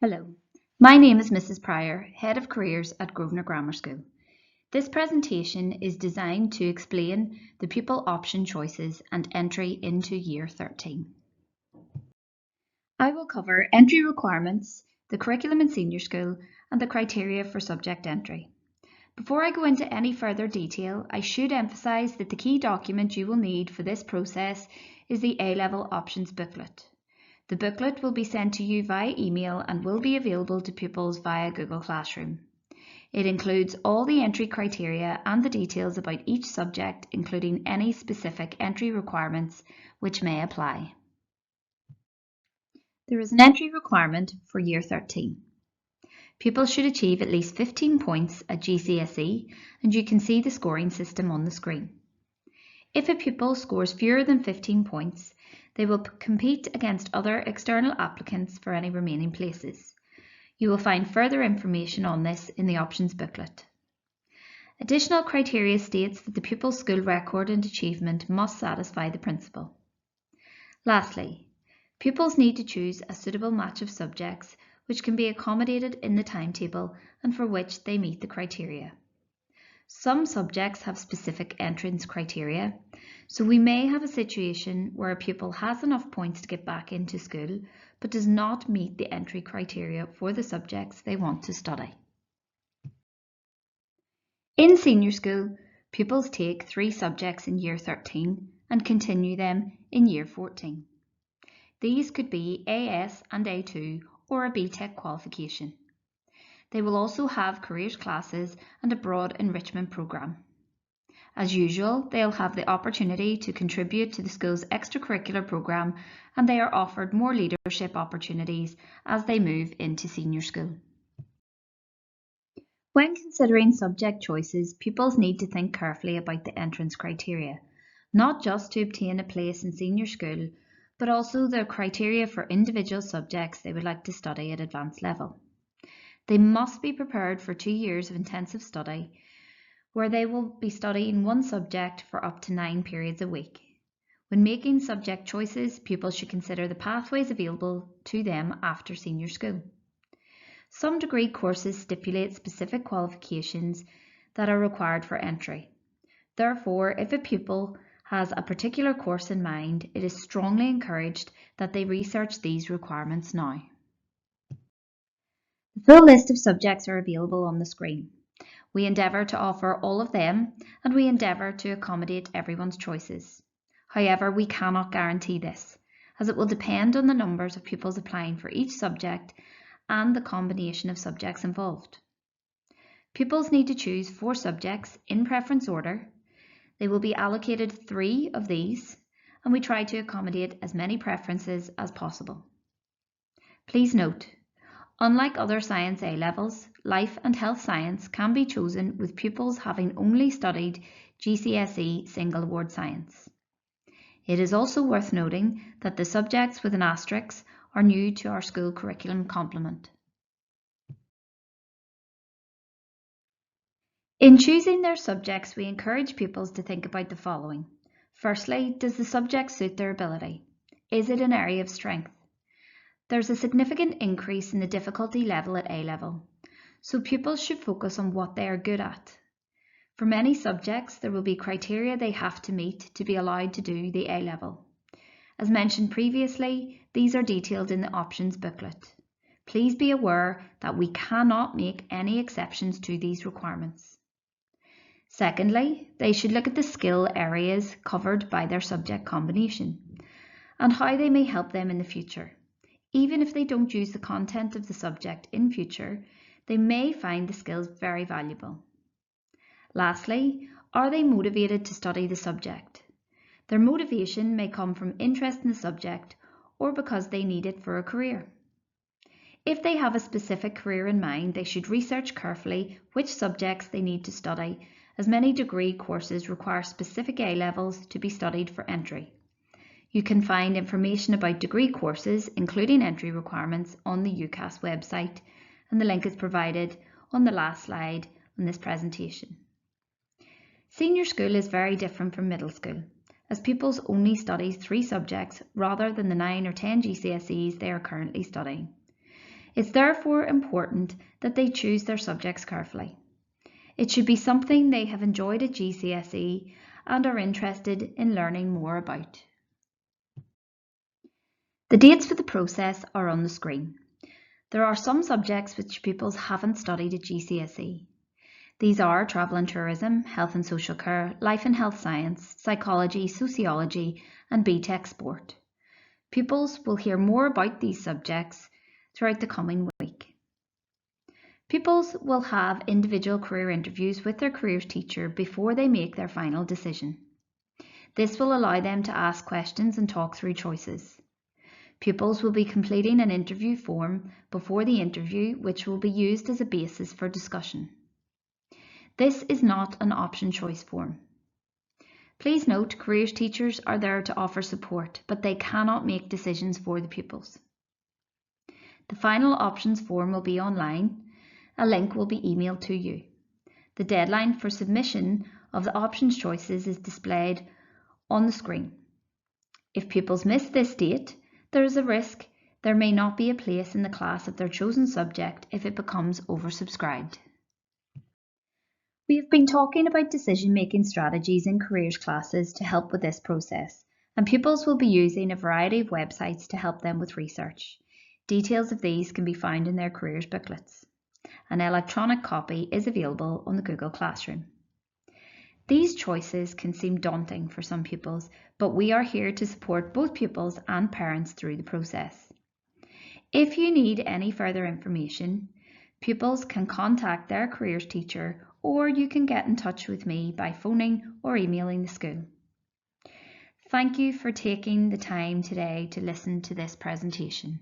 Hello, my name is Mrs. Pryor, Head of Careers at Grosvenor Grammar School. This presentation is designed to explain the pupil option choices and entry into Year 13. I will cover entry requirements, the curriculum in senior school, and the criteria for subject entry. Before I go into any further detail, I should emphasise that the key document you will need for this process is the A-Level Options booklet. The booklet will be sent to you via email and will be available to pupils via Google Classroom. It includes all the entry criteria and the details about each subject, including any specific entry requirements which may apply. There is an entry requirement for Year 13. Pupils should achieve at least 15 points at GCSE, and you can see the scoring system on the screen. If a pupil scores fewer than 15 points, they will compete against other external applicants for any remaining places. You will find further information on this in the options booklet. Additional criteria states that the pupil's school record and achievement must satisfy the principal. Lastly, pupils need to choose a suitable match of subjects which can be accommodated in the timetable and for which they meet the criteria. Some subjects have specific entrance criteria, so we may have a situation where a pupil has enough points to get back into school but does not meet the entry criteria for the subjects they want to study. In senior school, pupils take 3 subjects in Year 13 and continue them in Year 14. These could be AS and A2 or a BTEC qualification. They will also have careers classes and a broad enrichment programme. As usual, they'll have the opportunity to contribute to the school's extracurricular programme, and they are offered more leadership opportunities as they move into senior school. When considering subject choices, pupils need to think carefully about the entrance criteria, not just to obtain a place in senior school, but also the criteria for individual subjects they would like to study at advanced level. They must be prepared for 2 years of intensive study, where they will be studying one subject for up to 9 periods a week. When making subject choices, pupils should consider the pathways available to them after senior school. Some degree courses stipulate specific qualifications that are required for entry. Therefore, if a pupil has a particular course in mind, it is strongly encouraged that they research these requirements now. The full list of subjects are available on the screen. We endeavour to offer all of them, and we endeavour to accommodate everyone's choices. However, we cannot guarantee this, as it will depend on the numbers of pupils applying for each subject and the combination of subjects involved. Pupils need to choose 4 subjects in preference order. They will be allocated 3 of these, and we try to accommodate as many preferences as possible. Please note, unlike other science A-levels, life and health science can be chosen with pupils having only studied GCSE single award science. It is also worth noting that the subjects with an asterisk are new to our school curriculum complement. In choosing their subjects, we encourage pupils to think about the following. Firstly, does the subject suit their ability? Is it an area of strength? There's a significant increase in the difficulty level at A-level, so pupils should focus on what they are good at. For many subjects, there will be criteria they have to meet to be allowed to do the A-level. As mentioned previously, these are detailed in the options booklet. Please be aware that we cannot make any exceptions to these requirements. Secondly, they should look at the skill areas covered by their subject combination and how they may help them in the future. Even if they don't use the content of the subject in future, they may find the skills very valuable. Lastly, are they motivated to study the subject? Their motivation may come from interest in the subject or because they need it for a career. If they have a specific career in mind, they should research carefully which subjects they need to study, as many degree courses require specific A-levels to be studied for entry. You can find information about degree courses, including entry requirements, on the UCAS website, and the link is provided on the last slide in this presentation. Senior school is very different from middle school, as pupils only study 3 subjects rather than the 9 or 10 GCSEs they are currently studying. It's therefore important that they choose their subjects carefully. It should be something they have enjoyed at GCSE and are interested in learning more about. The dates for the process are on the screen. There are some subjects which pupils haven't studied at GCSE. These are travel and tourism, health and social care, life and health science, psychology, sociology, and BTEC sport. Pupils will hear more about these subjects throughout the coming week. Pupils will have individual career interviews with their careers teacher before they make their final decision. This will allow them to ask questions and talk through choices. Pupils will be completing an interview form before the interview, which will be used as a basis for discussion. This is not an option choice form. Please note, careers teachers are there to offer support, but they cannot make decisions for the pupils. The final options form will be online. A link will be emailed to you. The deadline for submission of the options choices is displayed on the screen. If pupils miss this date, there is a risk there may not be a place in the class of their chosen subject if it becomes oversubscribed. We have been talking about decision-making strategies in careers classes to help with this process, and pupils will be using a variety of websites to help them with research. Details of these can be found in their careers booklets. An electronic copy is available on the Google Classroom. These choices can seem daunting for some pupils, but we are here to support both pupils and parents through the process. If you need any further information, pupils can contact their careers teacher, or you can get in touch with me by phoning or emailing the school. Thank you for taking the time today to listen to this presentation.